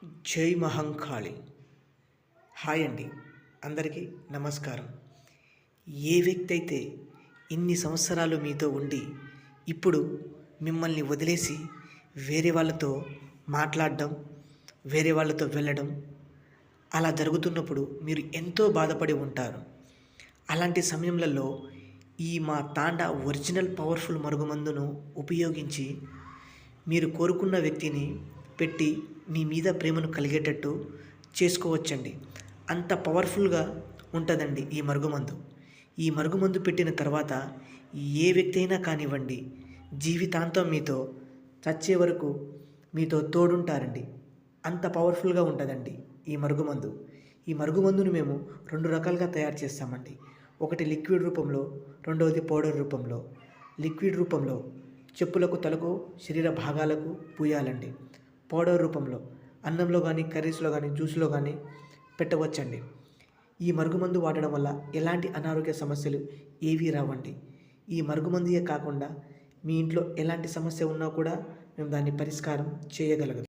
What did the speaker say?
జై మహంకాళి. హాయ్ అండి, అందరికీ నమస్కారం. ఏ వ్యక్తి అయితే ఇన్ని సంవత్సరాలు మీతో ఉండి ఇప్పుడు మిమ్మల్ని వదిలేసి వేరే వాళ్ళతో మాట్లాడడం, వేరే వాళ్ళతో వెళ్ళడం అలా జరుగుతున్నప్పుడు మీరు ఎంతో బాధపడి ఉంటారు. అలాంటి సమయంలో ఈ మా తాండా ఒరిజినల్ పవర్ఫుల్ మరుగుమందును ఉపయోగించి మీరు కోరుకున్న వ్యక్తిని పెట్టి మీ మీద ప్రేమను కలిగేటట్టు చేసుకోవచ్చండి. అంత పవర్ఫుల్గా ఉంటుందండి ఈ మరుగుమందు. ఈ మరుగుమందు పెట్టిన తర్వాత ఏ వ్యక్తి అయినా కానివ్వండి, జీవితాంతం మీతో చచ్చే వరకు మీతో తోడుంటారండి. అంత పవర్ఫుల్గా ఉంటుందండి ఈ మరుగుమందు. ఈ మరుగుమందును మేము 2 రకాలుగా తయారు చేస్తామండి. ఒకటి లిక్విడ్ రూపంలో, రెండవది పౌడర్ రూపంలో. లిక్విడ్ రూపంలో చెప్పులకు, తలకు, శరీర భాగాలకు పూయాలండి. పౌడర్ రూపంలో అన్నంలో కానీ, కర్రీస్లో కానీ, జ్యూస్లో కానీ పెట్టవచ్చండి. ఈ మరుగుమందు వాడడం వల్ల ఎలాంటి అనారోగ్య సమస్యలు ఏవీ రావండి. ఈ మరుగుమందుయే కాకుండా మీ ఇంట్లో ఎలాంటి సమస్య ఉన్నా కూడా మేము దాన్ని పరిష్కారం చేయగలగదు.